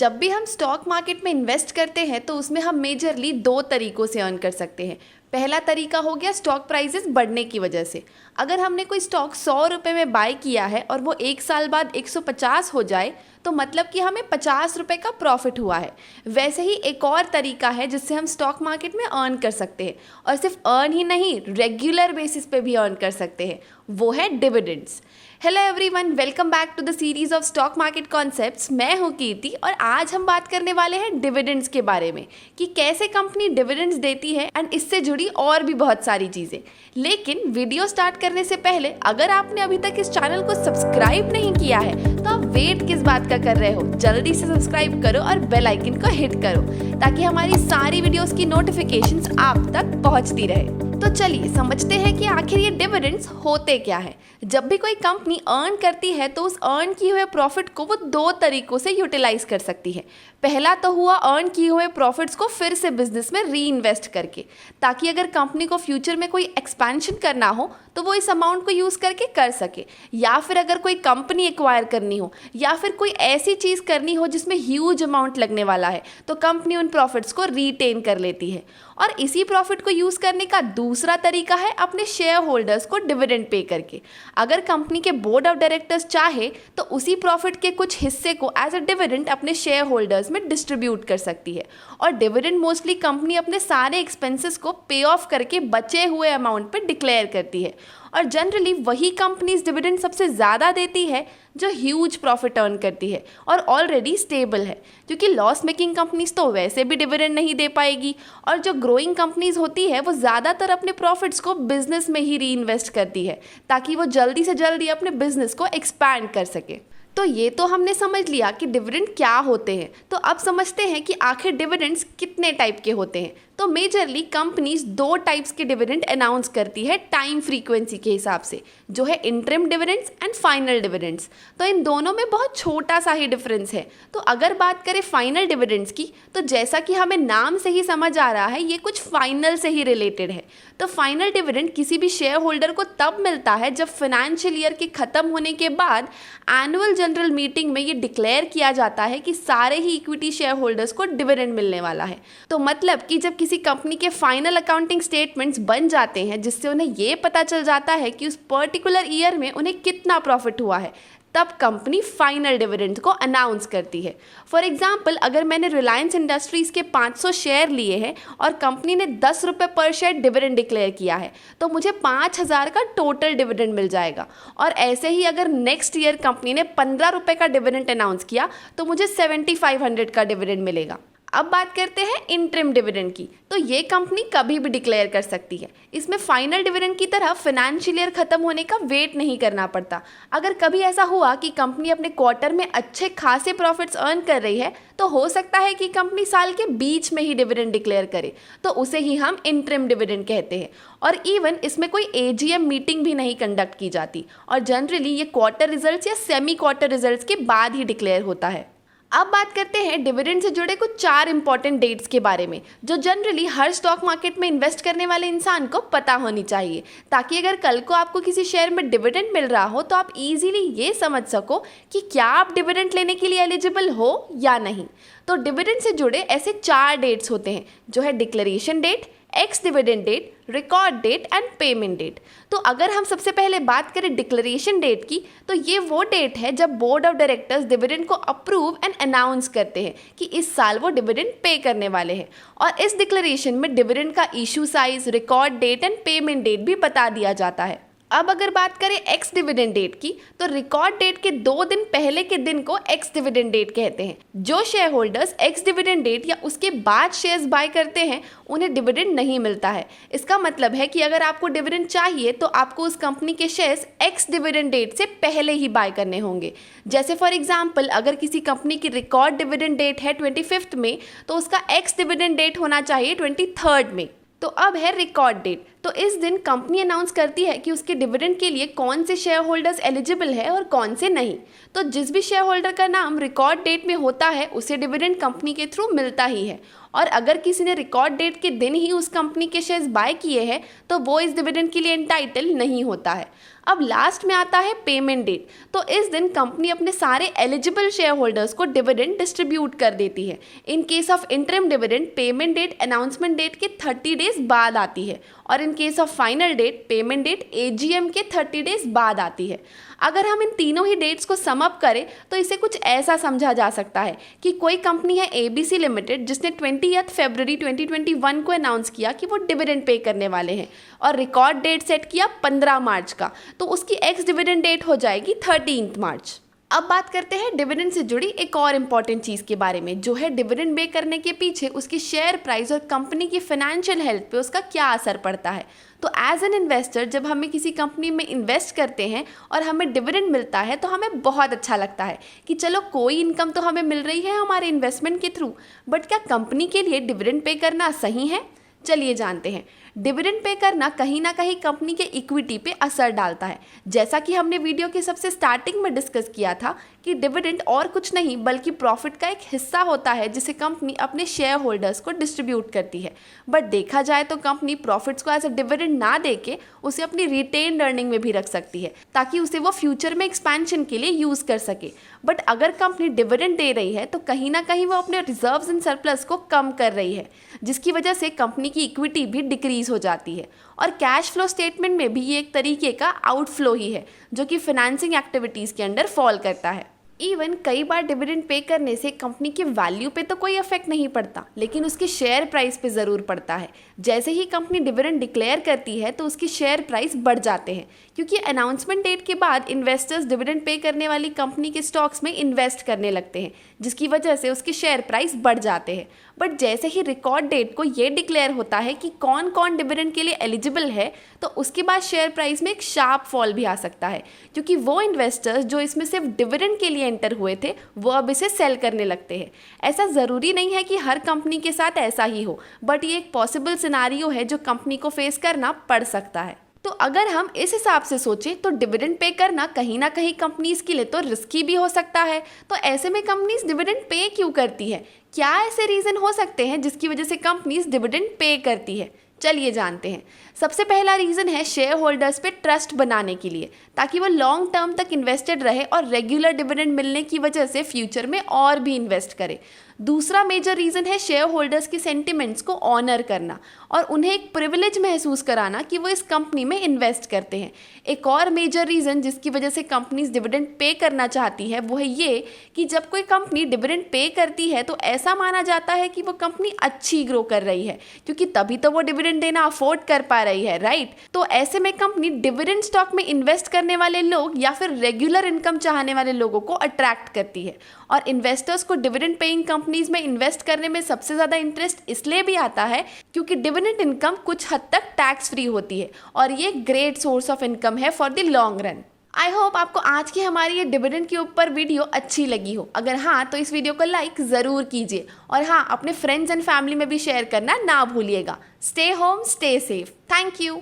जब भी हम स्टॉक मार्केट में इन्वेस्ट करते हैं तो उसमें हम मेजरली दो तरीकों से अर्न कर सकते हैं। पहला तरीका हो गया स्टॉक प्राइसेस बढ़ने की वजह से। अगर हमने कोई स्टॉक 100 रुपये में बाय किया है और वो एक साल बाद 150 हो जाए तो मतलब कि हमें 50 रुपये का प्रॉफिट हुआ है। वैसे ही एक और तरीका है जिससे हम स्टॉक मार्केट में अर्न कर सकते हैं, और सिर्फ अर्न ही नहीं, रेगुलर बेसिस पे भी अर्न कर सकते हैं, वो है dividends. Hello everyone, welcome back to the series of stock market concepts. मैं हूं कीर्ति और आज हम बात करने वाले हैं डिविडेंड्स के बारे में कि कैसे कंपनी डिविडेंड्स देती है एंड इससे जुड़ी और भी बहुत सारी चीज़ें। लेकिन वीडियो स्टार्ट करने से पहले अगर आपने अभी तक इस चैनल को सब्सक्राइब नहीं किया है तो आप वेट किस बात का कर रहे हो, जल्दी से सब्सक्राइब करो और बेल आइकन को हिट करो ताकि हमारी सारी वीडियोस की नोटिफिकेशंस आप तक पहुंचती रहे। तो चलिए समझते हैं कि आखिर ये डिविडेंड्स होते क्या है। जब भी कोई कंपनी अर्न करती है तो उस अर्न किए हुए प्रॉफिट को वो दो तरीकों से यूटिलाइज कर सकती है। पहला तो हुआ अर्न किए हुए प्रॉफिट्स को फिर से बिजनेस में री इन्वेस्ट करके, ताकि अगर कंपनी को फ्यूचर में कोई एक्सपेंशन करना हो तो वो इस अमाउंट को यूज़ करके कर सके, या फिर अगर कोई कंपनी एक्वायर करनी हो या फिर कोई ऐसी चीज़ करनी हो जिसमें ह्यूज अमाउंट लगने वाला है तो कंपनी उन प्रॉफिट्स को रिटेन कर लेती है। और इसी प्रॉफिट को यूज़ करने का दूसरा तरीका है अपने शेयर होल्डर्स को डिविडेंड पे करके। अगर कंपनी के बोर्ड ऑफ डायरेक्टर्स चाहे तो उसी प्रॉफिट के कुछ हिस्से को एज अ डिविडेंड अपने शेयर होल्डर्स में डिस्ट्रीब्यूट कर सकती है। और डिविडेंड मोस्टली कंपनी अपने सारे एक्सपेंसेस को पे ऑफ करके बचे हुए अमाउंट पे डिक्लेयर करती है, और जनरली वही कंपनीज डिविडेंड सबसे ज़्यादा देती है जो ह्यूज प्रॉफिट अर्न करती है और ऑलरेडी स्टेबल है, क्योंकि लॉस मेकिंग कंपनीज तो वैसे भी डिविडेंड नहीं दे पाएगी, और जो ग्रोइंग कंपनीज होती है वो ज़्यादातर अपने प्रॉफिट्स को बिजनेस में ही री इन्वेस्ट करती है ताकि वो जल्दी से जल्दी अपने बिजनेस को एक्सपैंड कर सके। तो ये तो हमने समझ लिया कि डिविडेंड क्या होते हैं। तो अब समझते हैं कि आखिर डिविडेंड्स कितने टाइप के होते हैं। तो मेजरली कंपनीज दो टाइप्स के डिविडेंड अनाउंस करती है टाइम फ्रीक्वेंसी के हिसाब से, जो है interim dividends and final dividends. तो इन दोनों में बहुत छोटा सा ही डिफरेंस है। तो अगर बात करें फाइनल डिविडेंड्स की, तो जैसा कि हमें नाम से ही समझ आ रहा है ये कुछ फाइनल से ही रिलेटेड है। तो फाइनल डिविडेंड किसी भी शेयर होल्डर को तब मिलता है जब फाइनेंशियल ईयर के खत्म होने के बाद एनुअल जनरल मीटिंग में ये डिक्लेयर किया जाता है कि सारे ही इक्विटी शेयर होल्डर्स को डिविडेंड मिलने वाला है। तो मतलब कि जब किसी कंपनी के फाइनल अकाउंटिंग स्टेटमेंट्स बन जाते हैं जिससे उन्हें ये पता चल जाता है कि उस पर्टिकुलर ईयर में उन्हें कितना प्रॉफिट हुआ है, तब कंपनी फाइनल डिविडेंड को अनाउंस करती है। फॉर एग्जांपल, अगर मैंने रिलायंस इंडस्ट्रीज़ के 500 शेयर लिए हैं और कंपनी ने 10 रुपये पर शेयर डिविडेंड डिक्लेयर किया है तो मुझे 5,000 का टोटल डिविडेंड मिल जाएगा। और ऐसे ही अगर नेक्स्ट ईयर कंपनी ने 15 रुपये का डिविडेंड अनाउंस किया तो मुझे 7,500 का डिविडेंड मिलेगा। अब बात करते हैं इंटरिम डिविडेंड की। तो ये कंपनी कभी भी डिक्लेयर कर सकती है। इसमें फाइनल डिविडेंड की तरह फाइनेंशियल ईयर खत्म होने का वेट नहीं करना पड़ता। अगर कभी ऐसा हुआ कि कंपनी अपने क्वार्टर में अच्छे खासे प्रॉफिट्स अर्न कर रही है तो हो सकता है कि कंपनी साल के बीच में ही डिविडेंड डिक्लेयर करे, तो उसे ही हम इंटरिम डिविडेंड कहते हैं। और इवन इसमें कोई एजीएम मीटिंग भी नहीं कंडक्ट की जाती, और जनरली ये क्वार्टर रिजल्ट्स या सेमी क्वार्टर रिजल्ट्स के बाद ही डिक्लेयर होता है। अब बात करते हैं डिविडेंड से जुड़े कुछ 4 इंपॉर्टेंट डेट्स के बारे में जो जनरली हर स्टॉक मार्केट में इन्वेस्ट करने वाले इंसान को पता होनी चाहिए, ताकि अगर कल को आपको किसी शेयर में डिविडेंड मिल रहा हो तो आप इजीली ये समझ सको कि क्या आप डिविडेंड लेने के लिए एलिजिबल हो या नहीं। तो डिविडेंड से जुड़े ऐसे 4 डेट्स होते हैं, जो है declaration date, ex dividend date, record date and payment date. तो अगर हम सबसे पहले बात करें डिक्लेरेशन डेट की, तो ये वो डेट है जब बोर्ड ऑफ डायरेक्टर्स डिविडेंड को अप्रूव एंड अनाउंस करते हैं कि इस साल वो डिविडेंड पे करने वाले हैं। और इस डिक्लेरेशन में डिविडेंड का issue size, record date and payment date भी बता दिया जाता है। अब अगर बात करें एक्स डिविडेंड डेट की, तो रिकॉर्ड डेट के 2 दिन पहले के दिन को एक्स डिविडेंड डेट कहते हैं। जो shareholders ex dividend date या उसके बाद शेयर्स बाय करते हैं उन्हें डिविडेंड नहीं मिलता है। इसका मतलब है कि अगर आपको डिविडेंड चाहिए तो आपको उस कंपनी के शेयर्स एक्स डिविडेंड डेट से पहले ही बाय करने होंगे। जैसे फॉर एग्जाम्पल, अगर किसी कंपनी की रिकॉर्ड डिविडेंड डेट है 25 में तो उसका एक्स डिविडेंड डेट होना चाहिए 23 में। तो अब है रिकॉर्ड डेट। तो इस दिन कंपनी अनाउंस करती है कि उसके डिविडेंड के लिए कौन से शेयर होल्डर्स एलिजिबल है और कौन से नहीं। तो जिस भी शेयर होल्डर का नाम रिकॉर्ड डेट में होता है उसे डिविडेंड कंपनी के थ्रू मिलता ही है। और अगर किसी ने रिकॉर्ड डेट के दिन ही उस कंपनी के शेयर्स बाय किए हैं तो वो इस डिविडेंड के लिए एंटाइटल नहीं होता है। अब लास्ट में आता है पेमेंट डेट। तो इस दिन कंपनी अपने सारे एलिजिबल शेयर होल्डर्स को डिविडेंड डिस्ट्रीब्यूट कर देती है। In case of interim dividend payment date announcement date के 30 डेज बाद आती है और in case of final date payment date AGM के 30 डेज बाद आती है। अगर हम इन तीनों ही डेट्स को सम अप करें तो इसे कुछ ऐसा समझा जा सकता है कि कोई कंपनी है एबीसी लिमिटेड जिसने 20 फरवरी 2021 को अनाउंस किया कि वो डिविडेंड पे करने वाले हैं और रिकॉर्ड डेट सेट किया 15 मार्च का, तो उसकी एक्स डिविडेंड डेट हो जाएगी 13 मार्च। अब बात करते हैं डिविडेंड से जुड़ी एक और इम्पॉर्टेंट चीज़ के बारे में, जो है डिविडेंड पे करने के पीछे उसकी शेयर प्राइस और कंपनी की फाइनेंशियल हेल्थ पे उसका क्या असर पड़ता है। तो एज एन इन्वेस्टर जब हमें किसी कंपनी में इन्वेस्ट करते हैं और हमें डिविडेंड मिलता है तो हमें बहुत अच्छा लगता है कि चलो कोई इनकम तो हमें मिल रही है हमारे इन्वेस्टमेंट के थ्रू। बट क्या कंपनी के लिए डिविडेंड पे करना सही है? चलिए जानते हैं। डिविडेंड पे करना कहीं ना कहीं कंपनी के इक्विटी पे असर डालता है। जैसा कि हमने वीडियो के सबसे स्टार्टिंग में डिस्कस किया था कि डिविडेंड और कुछ नहीं बल्कि प्रॉफिट का एक हिस्सा होता है जिसे कंपनी अपने शेयर होल्डर्स को डिस्ट्रीब्यूट करती है। बट देखा जाए तो कंपनी प्रॉफिट्स को एज अ डिविडेंड ना देके उसे अपनी रिटेन्ड अर्निंग में भी रख सकती है ताकि उसे वो फ्यूचर में एक्सपेंशन के लिए यूज़ कर सके। बट अगर कंपनी डिविडेंड दे रही है तो कहीं ना कहीं वो अपने रिजर्व्स एंड सरप्लस को कम कर रही है, जिसकी वजह से कंपनी की इक्विटी भी डिक्रीज हो जाती है। और कैश फ्लो स्टेटमेंट में भी ये एक तरीके का आउटफ्लो ही है जो कि फाइनेंसिंग एक्टिविटीज़ के अंडर फॉल करता है। इवन कई बार डिविडेंड पे करने से कंपनी के वैल्यू पे तो कोई इफेक्ट नहीं पड़ता, लेकिन उसके शेयर प्राइस पे ज़रूर पड़ता है। जैसे ही कंपनी डिविडेंड डिक्लेयर करती है तो उसकी शेयर प्राइस बढ़ जाते हैं, क्योंकि अनाउंसमेंट डेट के बाद इन्वेस्टर्स डिविडेंड पे करने वाली कंपनी के स्टॉक्स में इन्वेस्ट करने लगते हैं, जिसकी वजह से उसके शेयर प्राइस बढ़ जाते हैं। बट जैसे ही रिकॉर्ड डेट को ये डिक्लेयर होता है कि कौन कौन डिविडेंड के लिए एलिजिबल है, तो उसके बाद शेयर प्राइस में एक शार्प फॉल भी आ सकता है, क्योंकि वो इन्वेस्टर्स जो इसमें सिर्फ डिविडेंड के लिए एंटर हुए थे वो अब इसे सेल करने लगते हैं। ऐसा ज़रूरी नहीं है कि हर कंपनी के साथ ऐसा ही हो, बट ये एक पॉसिबल सिनारियो है जो कंपनी को फेस करना पड़ सकता है। तो अगर हम इस हिसाब से सोचें तो डिविडेंड पे करना कहीं ना कहीं कंपनीज के लिए तो रिस्की भी हो सकता है। तो ऐसे में कंपनीज डिविडेंड पे क्यों करती है? क्या ऐसे रीज़न हो सकते हैं जिसकी वजह से कंपनीज डिविडेंड पे करती है? चलिए जानते हैं। सबसे पहला रीज़न है शेयर होल्डर्स पे ट्रस्ट बनाने के लिए, ताकि वो लॉन्ग टर्म तक इन्वेस्टेड रहे और रेगुलर डिविडेंड मिलने की वजह से फ्यूचर में और भी इन्वेस्ट करे। दूसरा मेजर रीज़न है शेयर होल्डर्स के सेंटिमेंट्स को ऑनर करना और उन्हें एक प्रिविलेज महसूस कराना कि वो इस कंपनी में इन्वेस्ट करते हैं। एक और मेजर रीज़न जिसकी वजह से कंपनीज डिविडेंड पे करना चाहती है वो है ये कि जब कोई कंपनी डिविडेंड पे करती है तो ऐसा माना जाता है कि वो कंपनी अच्छी ग्रो कर रही है, क्योंकि तभी तो वो डिविडेंड देना अफोर्ड कर पा रही है, राइट? तो ऐसे में कंपनी डिविडेंड स्टॉक में इन्वेस्ट करने वाले लोग या फिर रेगुलर इनकम चाहने वाले लोगों को अट्रैक्ट करती है। और इन्वेस्टर्स को डिविडेंड पेइंग कंपनीज में इन्वेस्ट करने में सबसे ज़्यादा इंटरेस्ट इसलिए भी आता है क्योंकि डिविडेंड इनकम कुछ हद तक टैक्स फ्री होती है और ये ग्रेट सोर्स ऑफ इनकम है for the long run. I hope आपको आज की हमारी ये डिविडेंड के ऊपर वीडियो अच्छी लगी हो। अगर हाँ तो इस वीडियो को लाइक ज़रूर कीजिए और हाँ, अपने फ्रेंड्स एंड फैमिली में भी शेयर करना ना भूलिएगा। Stay home, stay safe. Thank you.